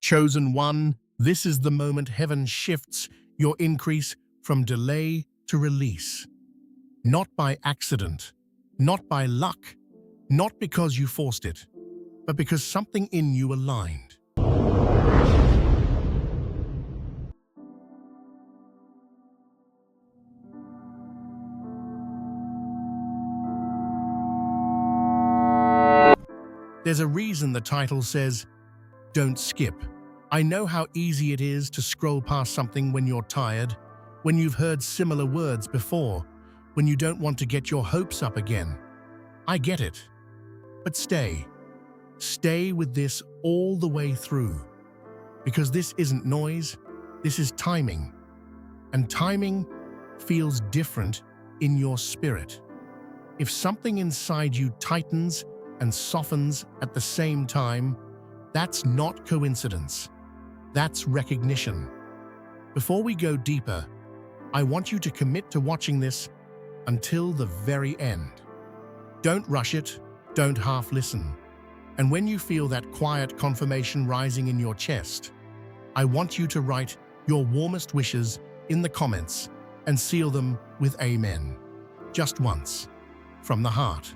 Chosen one, this is the moment heaven shifts your increase from delay to release. Not by accident, not by luck, not because you forced it, but because something in you aligned. There's a reason the title says, "Don't skip." I know how easy it is to scroll past something when you're tired, when you've heard similar words before, when you don't want to get your hopes up again. I get it. But stay. Stay with this all the way through. Because this isn't noise, this is timing. And timing feels different in your spirit. If something inside you tightens and softens at the same time, that's not coincidence. That's recognition. Before we go deeper, I want you to commit to watching this until the very end. Don't rush it, don't half listen. And when you feel that quiet confirmation rising in your chest, I want you to write your warmest wishes in the comments and seal them with amen. Just once, from the heart.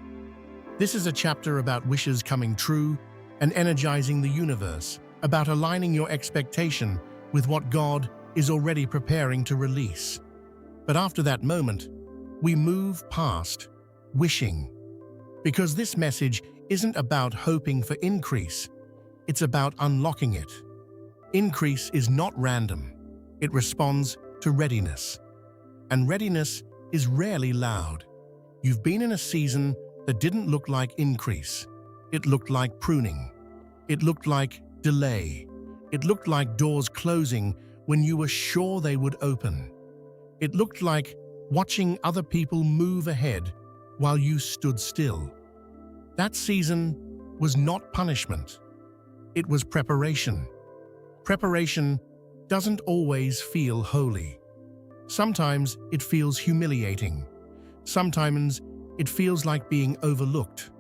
This is a chapter about wishes coming true and energizing the universe, about aligning your expectation with what God is already preparing to release. But after that moment, we move past wishing. Because this message isn't about hoping for increase, it's about unlocking it. Increase is not random. It responds to readiness. And readiness is rarely loud. You've been in a season that didn't look like increase. It looked like pruning. It looked like delay. It looked like doors closing when you were sure they would open. It looked like watching other people move ahead while you stood still. That season was not punishment. It was preparation. Preparation doesn't always feel holy. Sometimes it feels humiliating. Sometimes it feels like being overlooked.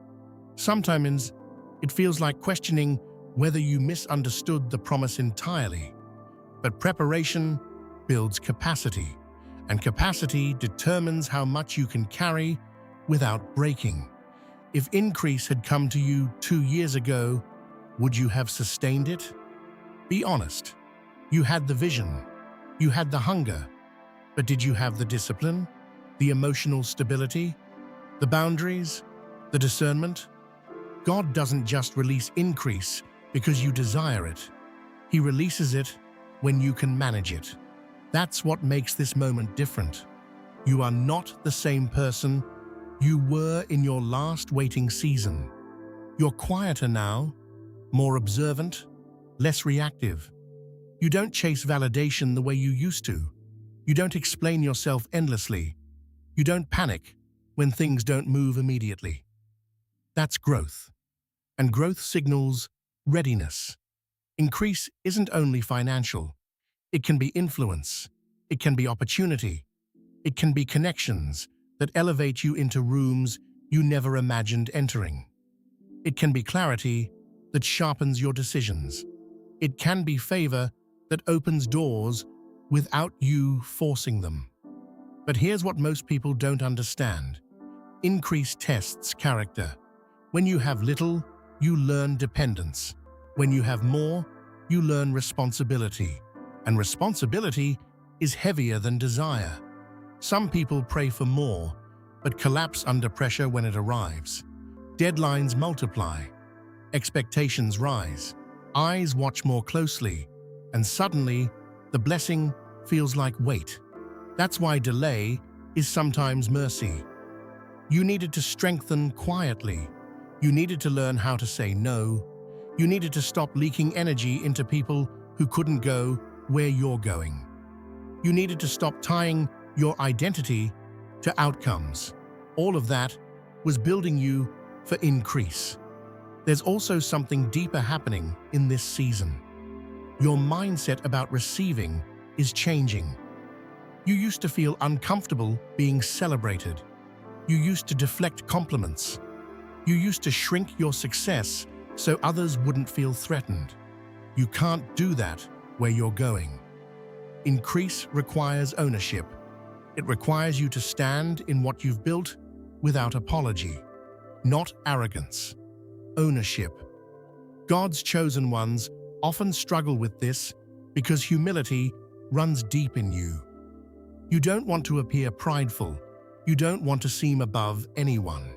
Sometimes it feels like questioning whether you misunderstood the promise entirely. But preparation builds capacity, and capacity determines how much you can carry without breaking. If increase had come to you 2 years ago, would you have sustained it? Be honest. You had the vision. You had the hunger. But did you have the discipline, the emotional stability, the boundaries, the discernment? God doesn't just release increase because you desire it. He releases it when you can manage it. That's what makes this moment different. You are not the same person you were in your last waiting season. You're quieter now, more observant, less reactive. You don't chase validation the way you used to. You don't explain yourself endlessly. You don't panic when things don't move immediately. That's growth. And growth signals readiness. Increase isn't only financial. It can be influence. It can be opportunity. It can be connections that elevate you into rooms you never imagined entering. It can be clarity that sharpens your decisions. It can be favor that opens doors without you forcing them. But here's what most people don't understand. Increase tests character. When you have little, you learn dependence. When you have more, you learn responsibility. And responsibility is heavier than desire. Some people pray for more, but collapse under pressure when it arrives. Deadlines multiply. Expectations rise. Eyes watch more closely. And suddenly, the blessing feels like weight. That's why delay is sometimes mercy. You needed to strengthen quietly. You needed to learn how to say no. You needed to stop leaking energy into people who couldn't go where you're going. You needed to stop tying your identity to outcomes. All of that was building you for increase. There's also something deeper happening in this season. Your mindset about receiving is changing. You used to feel uncomfortable being celebrated. You used to deflect compliments. You used to shrink your success so others wouldn't feel threatened. You can't do that where you're going. Increase requires ownership. It requires you to stand in what you've built without apology, not arrogance. Ownership. God's chosen ones often struggle with this because humility runs deep in you. You don't want to appear prideful. You don't want to seem above anyone.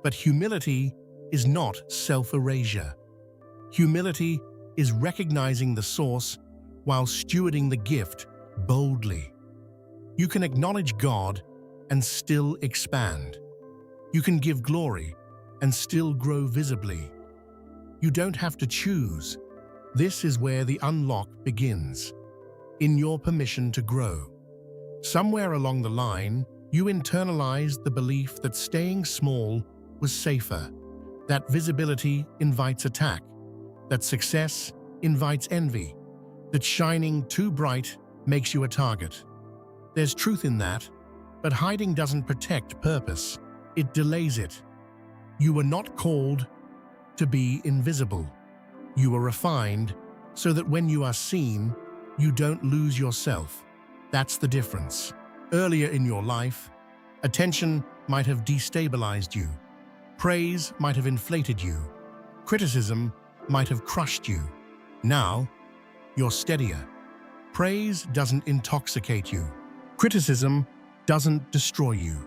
But humility is not self-erasure. Humility is recognizing the source while stewarding the gift boldly. You can acknowledge God and still expand. You can give glory and still grow visibly. You don't have to choose. This is where the unlock begins, in your permission to grow. Somewhere along the line, you internalized the belief that staying small was safer, that visibility invites attack, that success invites envy, that shining too bright makes you a target. There's truth in that, but hiding doesn't protect purpose. It delays it. You were not called to be invisible. You were refined so that when you are seen, you don't lose yourself. That's the difference. Earlier in your life, attention might have destabilized you. Praise might have inflated you. Criticism might have crushed you. Now, you're steadier. Praise doesn't intoxicate you. Criticism doesn't destroy you.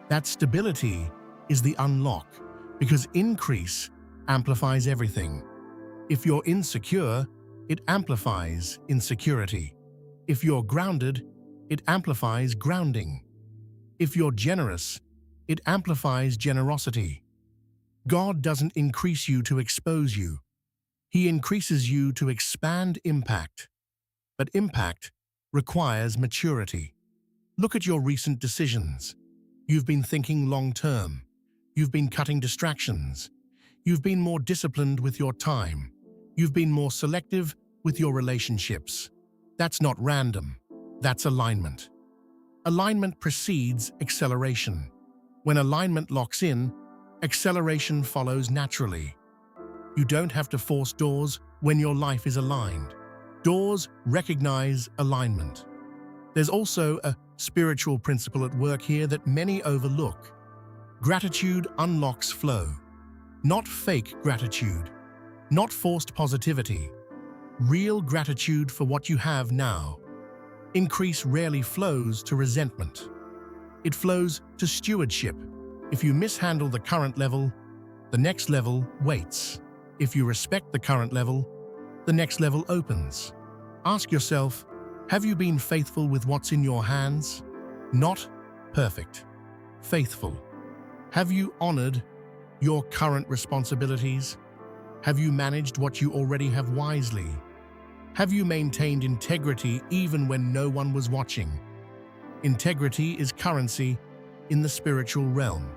That stability is the unlock, because increase amplifies everything. If you're insecure, it amplifies insecurity. If you're grounded, it amplifies grounding. If you're generous, it amplifies generosity. God doesn't increase you to expose you. He increases you to expand impact. But impact requires maturity. Look at your recent decisions. You've been thinking long-term. You've been cutting distractions. You've been more disciplined with your time. You've been more selective with your relationships. That's not random. That's alignment. Alignment precedes acceleration. When alignment locks in, acceleration follows naturally. You don't have to force doors when your life is aligned. Doors recognize alignment. There's also a spiritual principle at work here that many overlook. Gratitude unlocks flow. Not fake gratitude, not forced positivity. Real gratitude for what you have now. Increase rarely flows to resentment. It flows to stewardship. If you mishandle the current level, the next level waits. If you respect the current level, the next level opens. Ask yourself, have you been faithful with what's in your hands? Not perfect. Faithful. Have you honored your current responsibilities? Have you managed what you already have wisely? Have you maintained integrity even when no one was watching? Integrity is currency in the spiritual realm,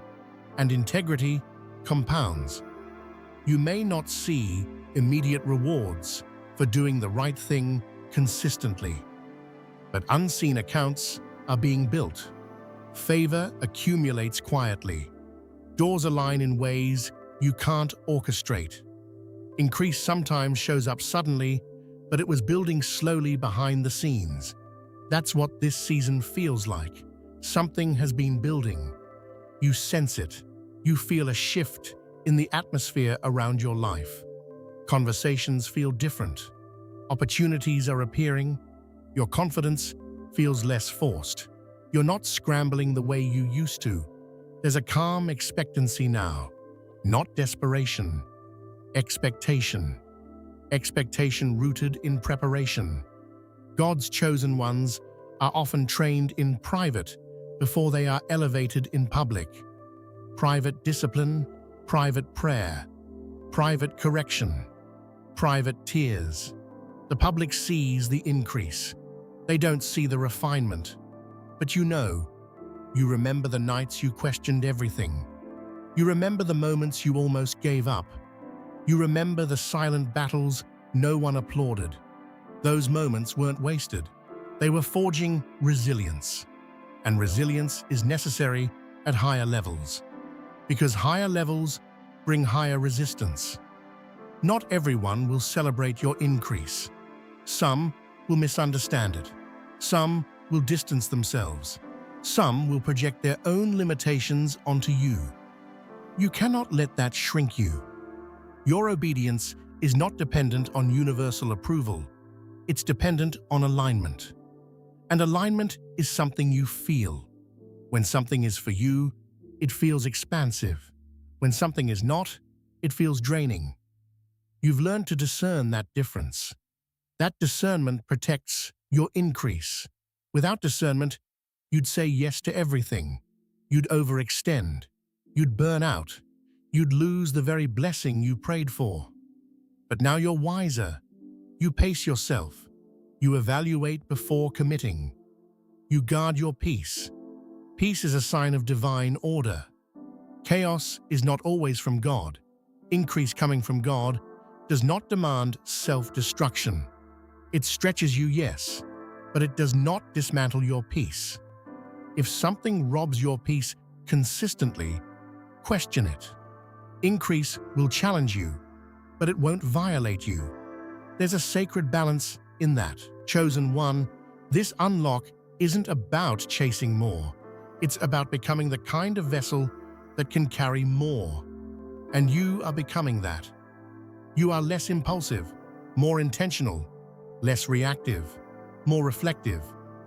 and integrity compounds. You may not see immediate rewards for doing the right thing consistently, but unseen accounts are being built. Favor accumulates quietly. Doors align in ways you can't orchestrate. Increase sometimes shows up suddenly, but it was building slowly behind the scenes. That's what this season feels like. Something has been building. You sense it. You feel a shift in the atmosphere around your life. Conversations feel different. Opportunities are appearing. Your confidence feels less forced. You're not scrambling the way you used to. There's a calm expectancy now. Not desperation. Expectation. Expectation rooted in preparation. God's chosen ones are often trained in private before they are elevated in public. Private discipline, private prayer, private correction, private tears. The public sees the increase. They don't see the refinement. But you remember the nights you questioned everything. You remember the moments you almost gave up. You remember the silent battles no one applauded. Those moments weren't wasted. They were forging resilience. And resilience is necessary at higher levels, because higher levels bring higher resistance. Not everyone will celebrate your increase. Some will misunderstand it. Some will distance themselves. Some will project their own limitations onto you. You cannot let that shrink you. Your obedience is not dependent on universal approval. It's dependent on alignment. And alignment is something you feel. When something is for you, it feels expansive. When something is not, it feels draining. You've learned to discern that difference. That discernment protects your increase. Without discernment, you'd say yes to everything. You'd overextend. You'd burn out. You'd lose the very blessing you prayed for. But now you're wiser. You pace yourself. You evaluate before committing. You guard your peace. Peace is a sign of divine order. Chaos is not always from God. Increase coming from God does not demand self-destruction. It stretches you, yes, but it does not dismantle your peace. If something robs your peace consistently, question it. Increase will challenge you, but it won't violate you. There's a sacred balance in that. Chosen one, this unlock isn't about chasing more. It's about becoming the kind of vessel that can carry more. And you are becoming that. You are less impulsive, more intentional, less reactive, more reflective,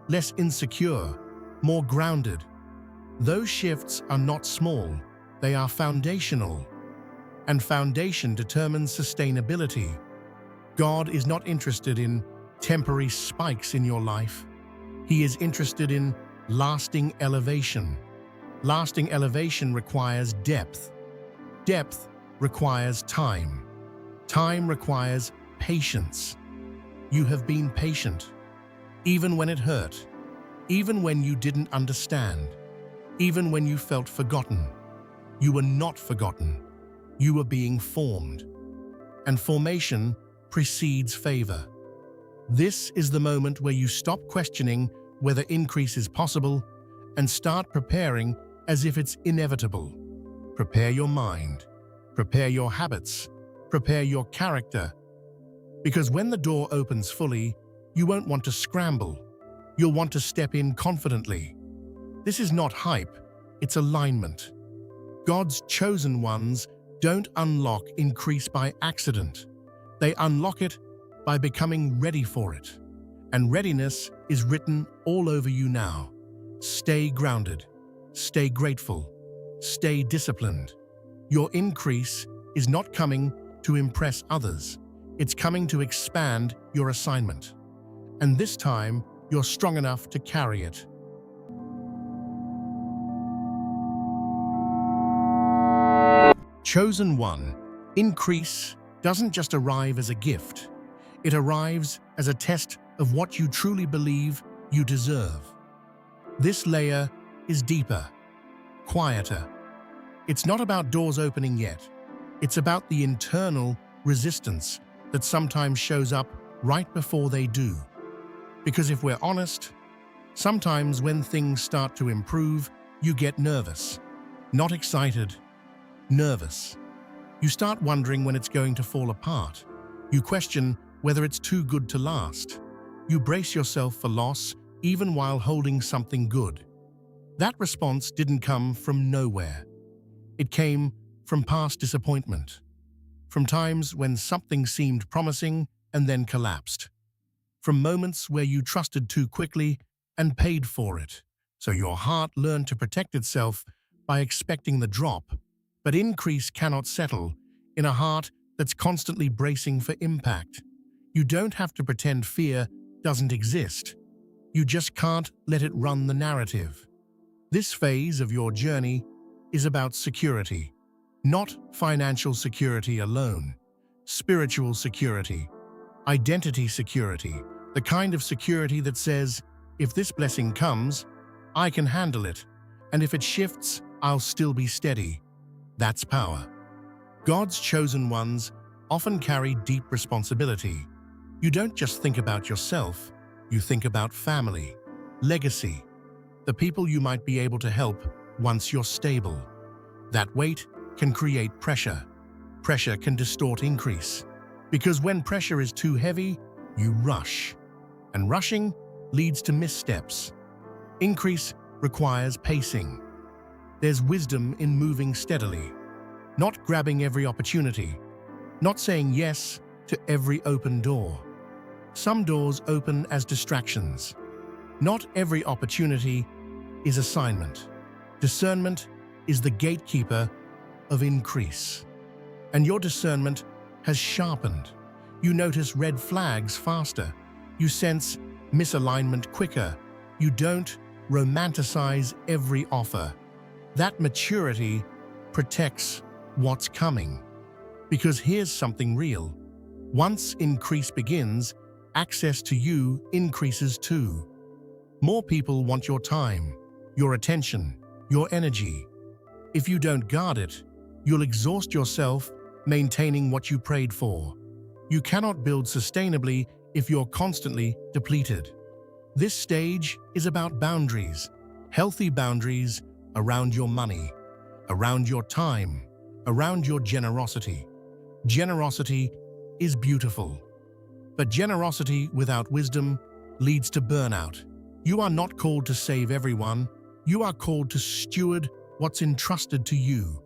less insecure, more grounded. Those shifts are not small, they are foundational. And foundation determines sustainability. God is not interested in temporary spikes in your life. He is interested in lasting elevation. Lasting elevation requires depth. Depth requires time. Time requires patience. You have been patient, even when it hurt, even when you didn't understand, even when you felt forgotten. You were not forgotten. You were being formed. And formation precedes favor. This is the moment where you stop questioning whether increase is possible and start preparing as if it's inevitable. Prepare your mind. Prepare your habits. Prepare your character. Because when the door opens fully, you won't want to scramble. You'll want to step in confidently. This is not hype, it's alignment. God's chosen ones don't unlock increase by accident. They unlock it by becoming ready for it. And readiness is written all over you now. Stay grounded. Stay grateful. Stay disciplined. Your increase is not coming to impress others. It's coming to expand your assignment. And this time, you're strong enough to carry it. Chosen one, increase doesn't just arrive as a gift. It arrives as a test of what you truly believe you deserve. This layer is deeper, quieter. It's not about doors opening yet. It's about the internal resistance that sometimes shows up right before they do. Because if we're honest, sometimes when things start to improve, you get nervous. Not excited, nervous. You start wondering when it's going to fall apart. You question whether it's too good to last. You brace yourself for loss even while holding something good. That response didn't come from nowhere. It came from past disappointment, from times when something seemed promising and then collapsed, from moments where you trusted too quickly and paid for it, so your heart learned to protect itself by expecting the drop. But increase cannot settle in a heart that's constantly bracing for impact. You don't have to pretend fear doesn't exist. You just can't let it run the narrative. This phase of your journey is about security, not financial security alone. Spiritual security, identity security, the kind of security that says, if this blessing comes, I can handle it, and if it shifts, I'll still be steady. That's power. God's chosen ones often carry deep responsibility. You don't just think about yourself, you think about family, legacy, the people you might be able to help once you're stable. That weight can create pressure. Pressure can distort increase, because when pressure is too heavy, you rush, and rushing leads to missteps. Increase requires pacing. There's wisdom in moving steadily, not grabbing every opportunity, not saying yes to every open door. Some doors open as distractions. Not every opportunity is assignment. Discernment is the gatekeeper of increase. And your discernment has sharpened. You notice red flags faster. You sense misalignment quicker. You don't romanticize every offer. That maturity protects what's coming. Because here's something real. Once increase begins, access to you increases too. More people want your time, your attention, your energy. If you don't guard it, you'll exhaust yourself maintaining what you prayed for. You cannot build sustainably if you're constantly depleted. This stage is about boundaries, healthy boundaries around your money, around your time, around your generosity. Generosity is beautiful, but generosity without wisdom leads to burnout. You are not called to save everyone. You are called to steward what's entrusted to you.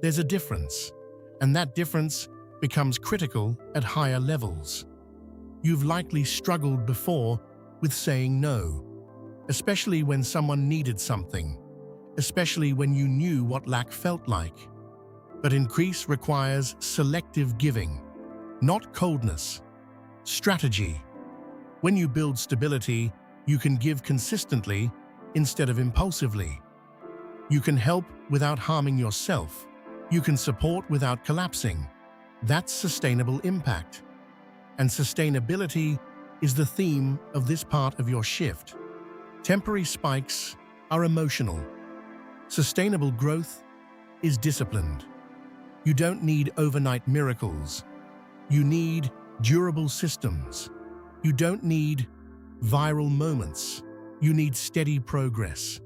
There's a difference, and that difference becomes critical at higher levels. You've likely struggled before with saying no, especially when someone needed something, especially when you knew what lack felt like. But increase requires selective giving, not coldness. Strategy. When you build stability, you can give consistently instead of impulsively. You can help without harming yourself. You can support without collapsing. That's sustainable impact. And sustainability is the theme of this part of your shift. Temporary spikes are emotional. Sustainable growth is disciplined. You don't need overnight miracles. You need durable systems. You don't need viral moments. You need steady progress.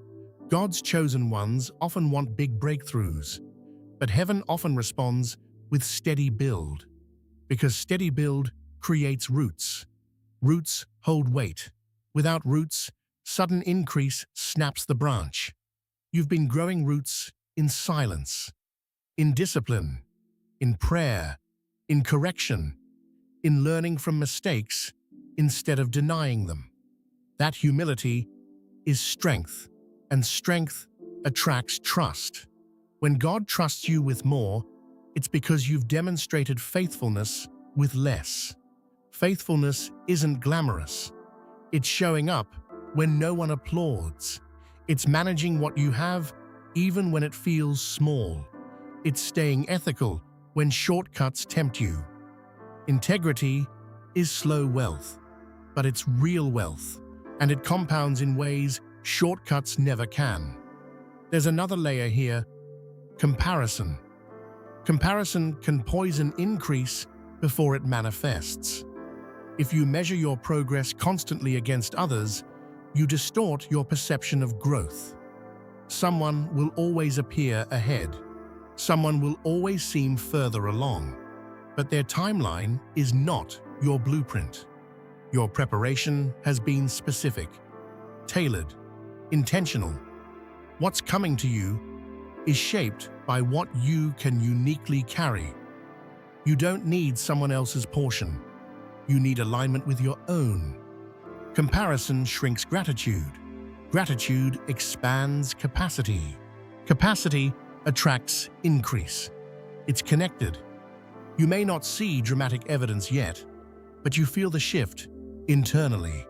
God's chosen ones often want big breakthroughs, but heaven often responds with steady build, because steady build creates roots. Roots hold weight. Without roots, sudden increase snaps the branch. You've been growing roots in silence, in discipline, in prayer, in correction, in learning from mistakes instead of denying them. That humility is strength, and strength attracts trust. When God trusts you with more, it's because you've demonstrated faithfulness with less. Faithfulness isn't glamorous. It's showing up when no one applauds. It's managing what you have even when it feels small. It's staying ethical when shortcuts tempt you. Integrity is slow wealth, but it's real wealth, and it compounds in ways shortcuts never can. There's another layer here: comparison. Comparison can poison increase before it manifests. If you measure your progress constantly against others, you distort your perception of growth. Someone will always appear ahead. Someone will always seem further along, but their timeline is not your blueprint. Your preparation has been specific, tailored, intentional. What's coming to you is shaped by what you can uniquely carry. You don't need someone else's portion. You need alignment with your own. Comparison shrinks gratitude. Gratitude expands capacity. Capacity attracts increase. It's connected. You may not see dramatic evidence yet, but you feel the shift internally.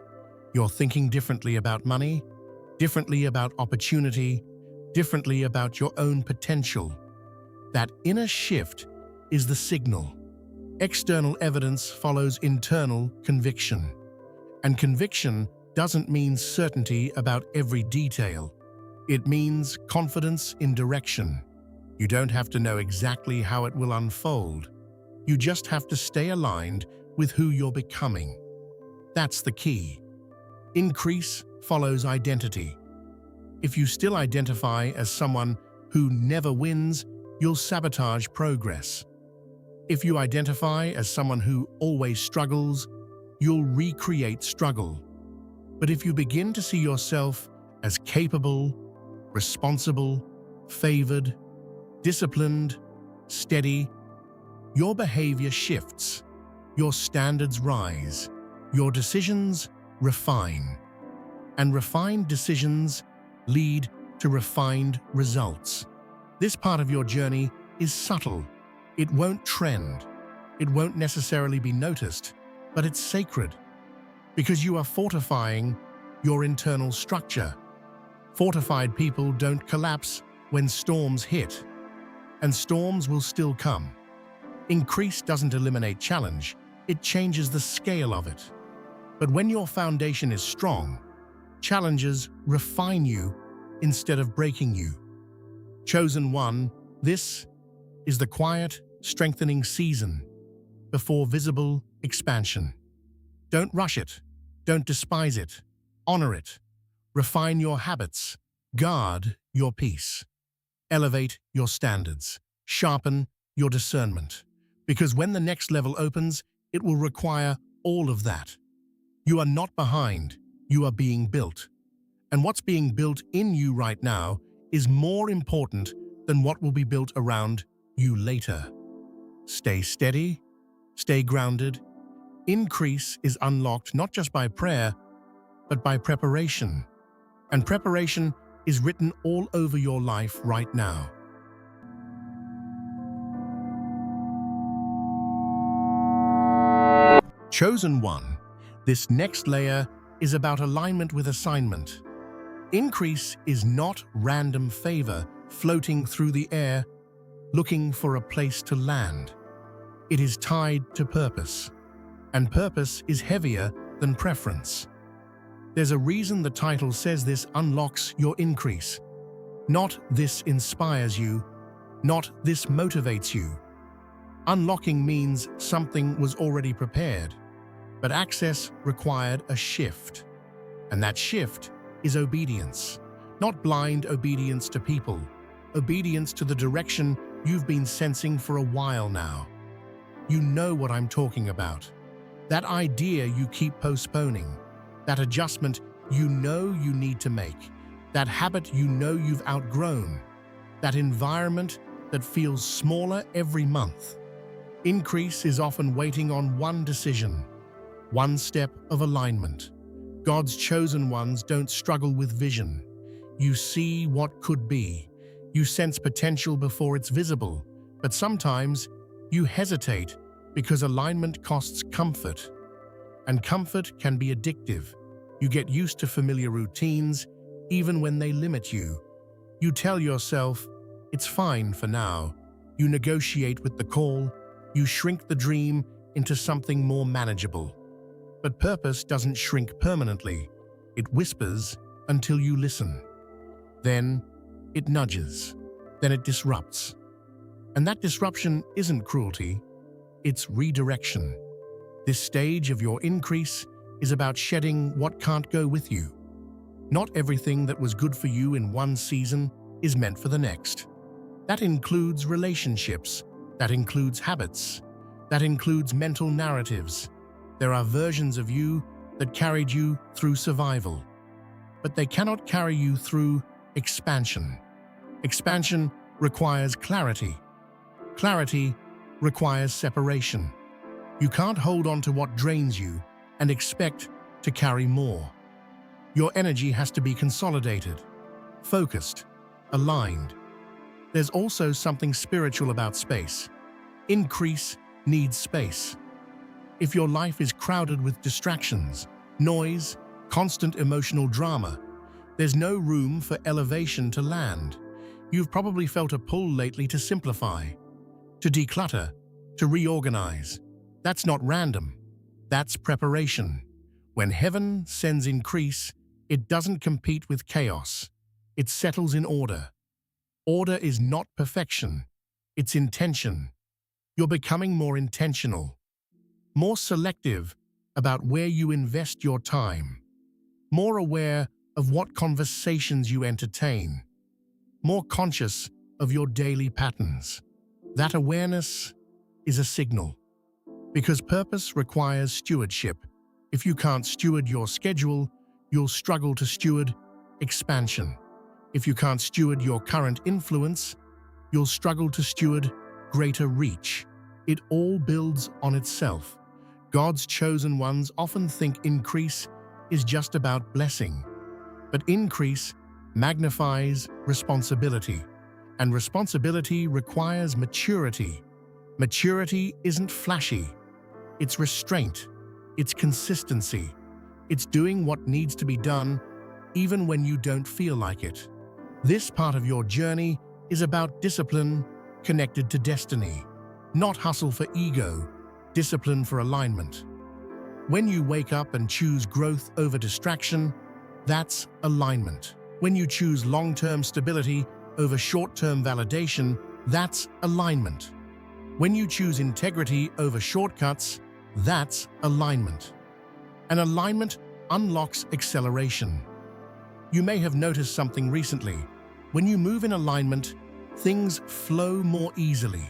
You're thinking differently about money, differently about opportunity, differently about your own potential. That inner shift is the signal. External evidence follows internal conviction. And conviction doesn't mean certainty about every detail. It means confidence in direction. You don't have to know exactly how it will unfold. You just have to stay aligned with who you're becoming. That's the key. Increase follows identity. If you still identify as someone who never wins, you'll sabotage progress. If you identify as someone who always struggles, you'll recreate struggle. But if you begin to see yourself as capable, responsible, favored, disciplined, steady, your behavior shifts, your standards rise, your decisions refine, and refined decisions lead to refined results. This part of your journey is subtle. It won't trend. It won't necessarily be noticed, but it's sacred because you are fortifying your internal structure. Fortified people don't collapse when storms hit, and storms will still come. Increase doesn't eliminate challenge, it changes the scale of it. But when your foundation is strong, challenges refine you instead of breaking you. Chosen one, this is the quiet, strengthening season before visible expansion. Don't rush it. Don't despise it. Honor it. Refine your habits. Guard your peace. Elevate your standards. Sharpen your discernment. Because when the next level opens, it will require all of that. You are not behind. You are being built. And what's being built in you right now is more important than what will be built around you later. Stay steady. Stay grounded. Increase is unlocked not just by prayer, but by preparation. And preparation is written all over your life right now. Chosen one, this next layer is about alignment with assignment. Increase is not random favor floating through the air, looking for a place to land. It is tied to purpose, and purpose is heavier than preference. There's a reason the title says this unlocks your increase. Not this inspires you, not this motivates you. Unlocking means something was already prepared, but access required a shift. And that shift is obedience, not blind obedience to people, obedience to the direction you've been sensing for a while now. You know what I'm talking about. That idea you keep postponing, that adjustment you know you need to make, that habit you know you've outgrown, that environment that feels smaller every month. Increase is often waiting on one decision, one step of alignment. God's chosen ones don't struggle with vision. You see what could be. You sense potential before it's visible, but sometimes you hesitate because alignment costs comfort. And comfort can be addictive. You get used to familiar routines, even when they limit you. You tell yourself, it's fine for now. You negotiate with the call. You shrink the dream into something more manageable. But purpose doesn't shrink permanently. It whispers until you listen. Then it nudges. Then it disrupts. And that disruption isn't cruelty. It's redirection. This stage of your increase is about shedding what can't go with you. Not everything that was good for you in one season is meant for the next. That includes relationships. That includes habits. That includes mental narratives. There are versions of you that carried you through survival, but they cannot carry you through expansion. Expansion requires clarity. Clarity requires separation. You can't hold on to what drains you and expect to carry more. Your energy has to be consolidated, focused, aligned. There's also something spiritual about space. Increase needs space. If your life is crowded with distractions, noise, constant emotional drama, there's no room for elevation to land. You've probably felt a pull lately to simplify, to declutter, to reorganize. That's not random. That's preparation. When heaven sends increase, it doesn't compete with chaos. It settles in order. Order is not perfection. It's intention. You're becoming more intentional, more selective about where you invest your time, more aware of what conversations you entertain, more conscious of your daily patterns. That awareness is a signal. Because purpose requires stewardship. If you can't steward your schedule, you'll struggle to steward expansion. If you can't steward your current influence, you'll struggle to steward greater reach. It all builds on itself. God's chosen ones often think increase is just about blessing. But increase magnifies responsibility. And responsibility requires maturity. Maturity isn't flashy. It's restraint. It's consistency. It's doing what needs to be done, even when you don't feel like it. This part of your journey is about discipline connected to destiny. Not hustle for ego, discipline for alignment. When you wake up and choose growth over distraction, that's alignment. When you choose long-term stability over short-term validation, that's alignment. When you choose integrity over shortcuts, that's alignment. And alignment unlocks acceleration. You may have noticed something recently. When you move in alignment, things flow more easily.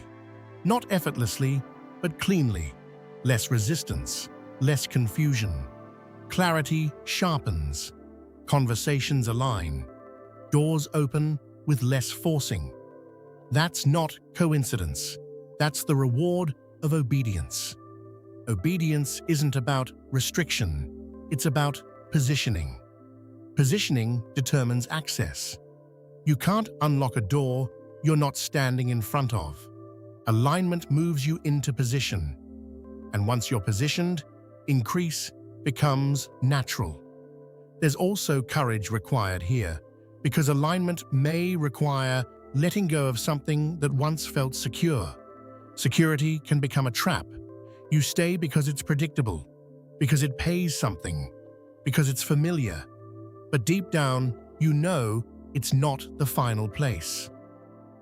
Not effortlessly, but cleanly. Less resistance, less confusion. Clarity sharpens. Conversations align. Doors open with less forcing. That's not coincidence. That's the reward of obedience. Obedience isn't about restriction. It's about positioning. Positioning determines access. You can't unlock a door you're not standing in front of. Alignment moves you into position. And once you're positioned, increase becomes natural. There's also courage required here, because alignment may require letting go of something that once felt secure. Security can become a trap. You stay because it's predictable, because it pays something, because it's familiar. But deep down, you know it's not the final place.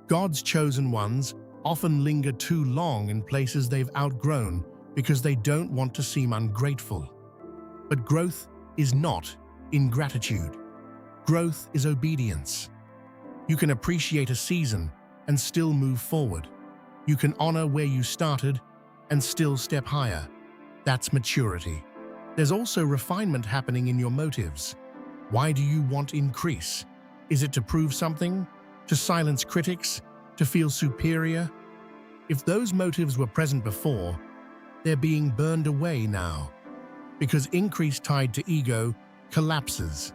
God's chosen ones often linger too long in places they've outgrown because they don't want to seem ungrateful. But growth is not ingratitude. Growth is obedience. You can appreciate a season and still move forward. You can honor where you started and still step higher. That's maturity. There's also refinement happening in your motives. Why do you want increase? Is it to prove something? To silence critics? To feel superior? If those motives were present before, they're being burned away now. Because increase tied to ego collapses.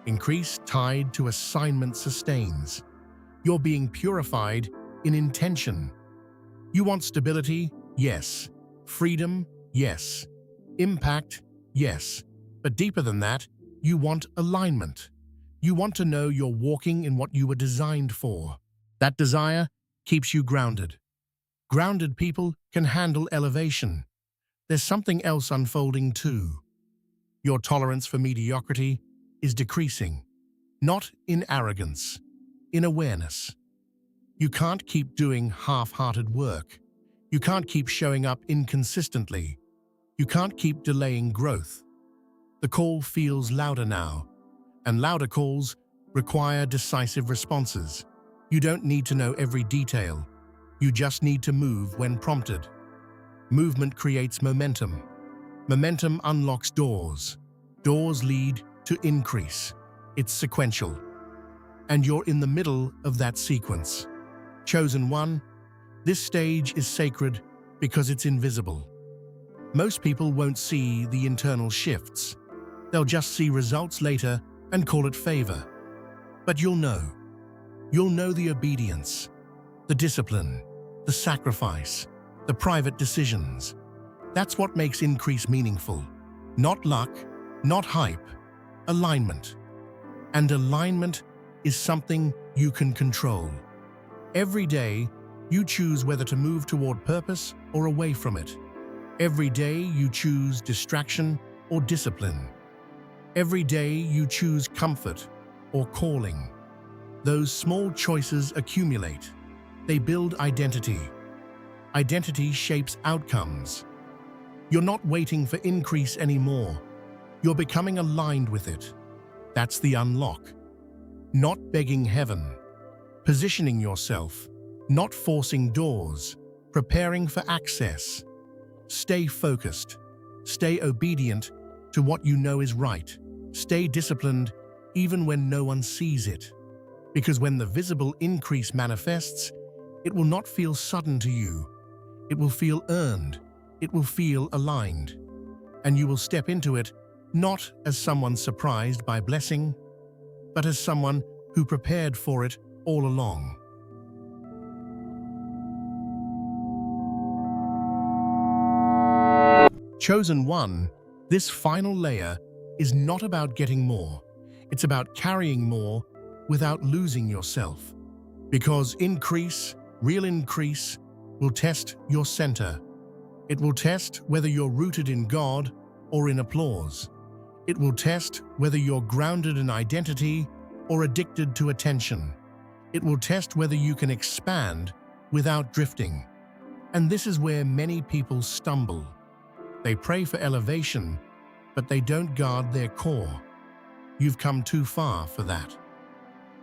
Increase tied to assignment sustains. You're being purified in intention. You want stability? Yes. Freedom? Yes. Impact? Yes. But deeper than that, you want alignment. You want to know you're walking in what you were designed for. That desire keeps you grounded. Grounded people can handle elevation. There's something else unfolding too. Your tolerance for mediocrity is decreasing. Not in arrogance, in awareness. You can't keep doing half-hearted work. You can't keep showing up inconsistently. You can't keep delaying growth. The call feels louder now, and louder calls require decisive responses. You don't need to know every detail. You just need to move when prompted. Movement creates momentum. Momentum unlocks doors. Doors lead to increase. It's sequential. And you're in the middle of that sequence. Chosen one, this stage is sacred because it's invisible. Most people won't see the internal shifts. They'll just see results later and call it favor. But you'll know. You'll know the obedience, the discipline, the sacrifice, the private decisions. That's what makes increase meaningful. Not luck, not hype, alignment. And alignment is something you can control. Every day, you choose whether to move toward purpose or away from it. Every day, you choose distraction or discipline. Every day, you choose comfort or calling. Those small choices accumulate. They build identity. Identity shapes outcomes. You're not waiting for increase anymore. You're becoming aligned with it. That's the unlock. Not begging heaven. Positioning yourself. Not forcing doors. preparing for access. Stay focused. Stay obedient to what you know is right. Stay disciplined even when no one sees it. Because when the visible increase manifests, it will not feel sudden to you. It will feel earned. It will feel aligned. And you will step into it not as someone surprised by blessing, but as someone who prepared for it all along. Chosen one, this final layer is not about getting more. It's about carrying more without losing yourself. Because increase, real increase, will test your center. It will test whether you're rooted in God or in applause. It will test whether you're grounded in identity or addicted to attention. It will test whether you can expand without drifting. And this is where many people stumble. They pray for elevation, but they don't guard their core. You've come too far for that.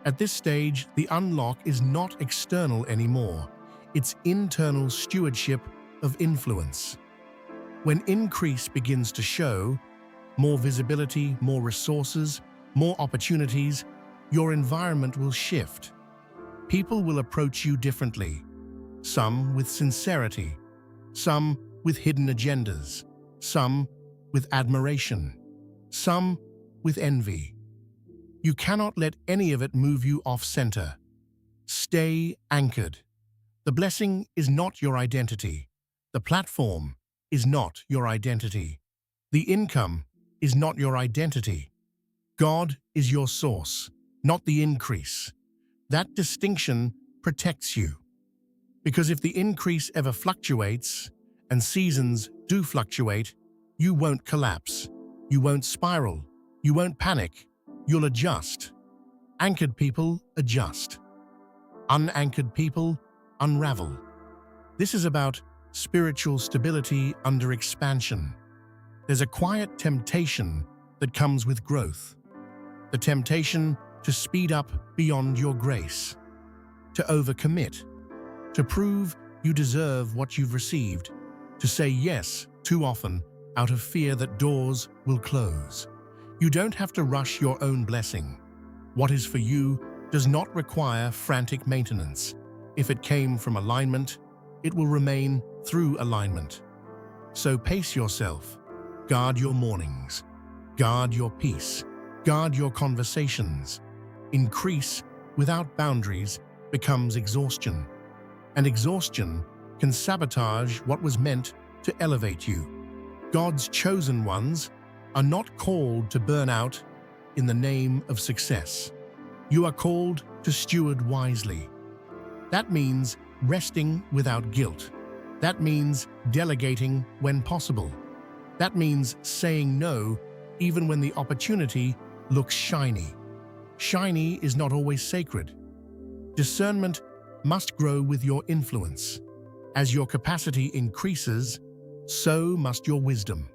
At this stage, the unlock is not external anymore. It's internal stewardship of influence. When increase begins to show, more visibility, more resources, more opportunities, your environment will shift. People will approach you differently, some with sincerity, some with hidden agendas, some with admiration, some with envy. You cannot let any of it move you off center. Stay anchored. The blessing is not your identity. The platform is not your identity. The income is not your identity. God is your source, not the increase. That distinction protects you. Because if the increase ever fluctuates, and seasons do fluctuate, you won't collapse. You won't spiral. You won't panic. You'll adjust. Anchored people adjust. Unanchored people unravel. This is about spiritual stability under expansion. There's a quiet temptation that comes with growth. The temptation to speed up beyond your grace, to overcommit, to prove you deserve what you've received, to say yes too often out of fear that doors will close. You don't have to rush your own blessing. What is for you does not require frantic maintenance. If it came from alignment, it will remain through alignment. So pace yourself. Guard your mornings. Guard your peace. Guard your conversations. Increase without boundaries becomes exhaustion. And exhaustion can sabotage what was meant to elevate you. God's chosen ones are not called to burn out in the name of success. You are called to steward wisely. That means resting without guilt. That means delegating when possible. That means saying no even when the opportunity looks shiny. Shiny is not always sacred. Discernment must grow with your influence. As your capacity increases, so must your wisdom.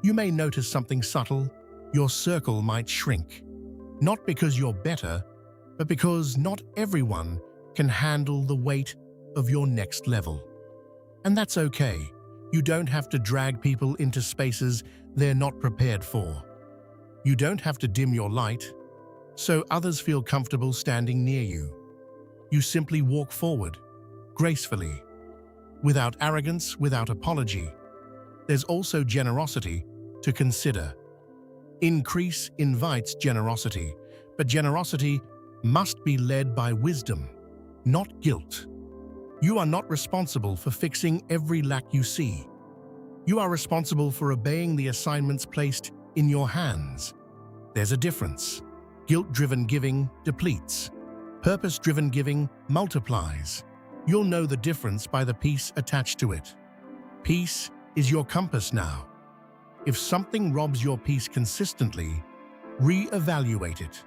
You may notice something subtle. Your circle might shrink. Not because you're better, but because not everyone can handle the weight of your next level. And that's okay. You don't have to drag people into spaces they're not prepared for. You don't have to dim your light, so others feel comfortable standing near you. You simply walk forward, gracefully, without arrogance, without apology. There's also generosity to consider. Increase invites generosity, but generosity must be led by wisdom, not guilt. You are not responsible for fixing every lack you see. You are responsible for obeying the assignments placed in your hands. There's a difference. Guilt-driven giving depletes. Purpose-driven giving multiplies. You'll know the difference by the peace attached to it. Peace is your compass now. If something robs your peace consistently, re-evaluate it.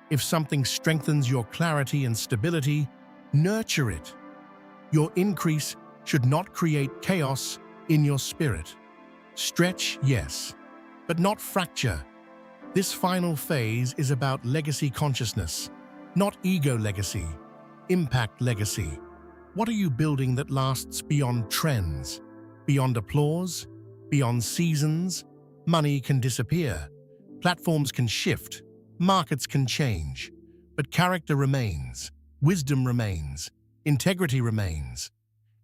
If something strengthens your clarity and stability, nurture it. Your increase should not create chaos in your spirit. Stretch, yes, but not fracture. This final phase is about legacy consciousness, not ego legacy, impact legacy. What are you building that lasts beyond trends, beyond applause, beyond seasons? Money can disappear, platforms can shift, markets can change, but character remains, wisdom remains, integrity remains.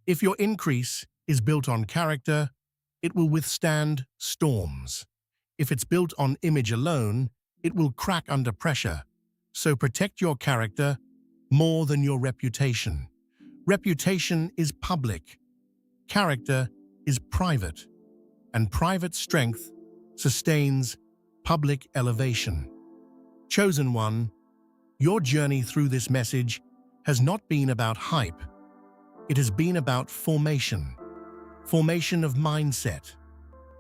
If your increase is built on character, it will withstand storms. If it's built on image alone, it will crack under pressure. So protect your character more than your reputation. Reputation is public. Character is private. And private strength sustains public elevation. Chosen one, your journey through this message has not been about hype. It has been about formation. Formation of mindset.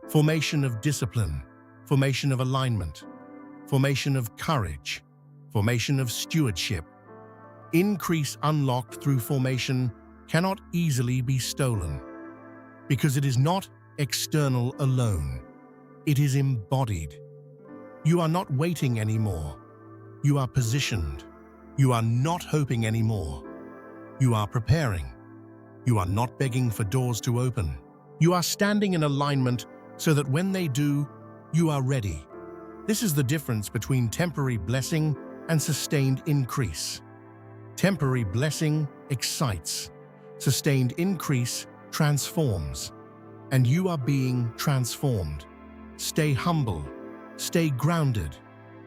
Formation of discipline. Formation of alignment. Formation of courage. Formation of stewardship. Increase unlocked through formation cannot easily be stolen, because it is not external alone. It is embodied. You are not waiting anymore. You are positioned. You are not hoping anymore. You are preparing. You are not begging for doors to open. You are standing in alignment so that when they do, you are ready. This is the difference between temporary blessing and sustained increase. Temporary blessing excites. Sustained increase transforms. And you are being transformed. Stay humble. Stay grounded.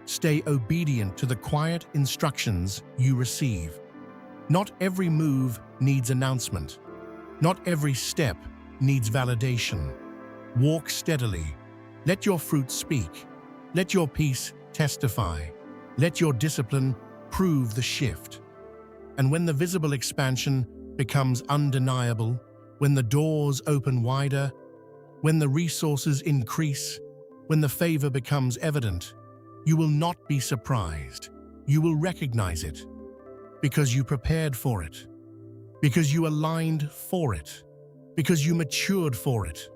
Stay obedient to the quiet instructions you receive. Not every move needs announcement. Not every step needs validation. Walk steadily. Let your fruit speak. Let your peace testify. Let your discipline prove the shift. And when the visible expansion becomes undeniable, when the doors open wider, when the resources increase, when the favor becomes evident, you will not be surprised. You will recognize it, because you prepared for it, because you aligned for it, because you matured for it.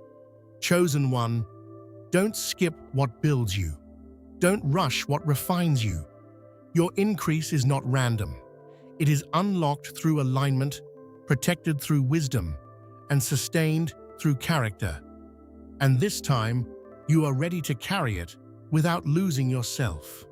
Chosen one, don't skip what builds you. Don't rush what refines you. Your increase is not random. It is unlocked through alignment, protected through wisdom, and sustained through character. And this time, you are ready to carry it without losing yourself.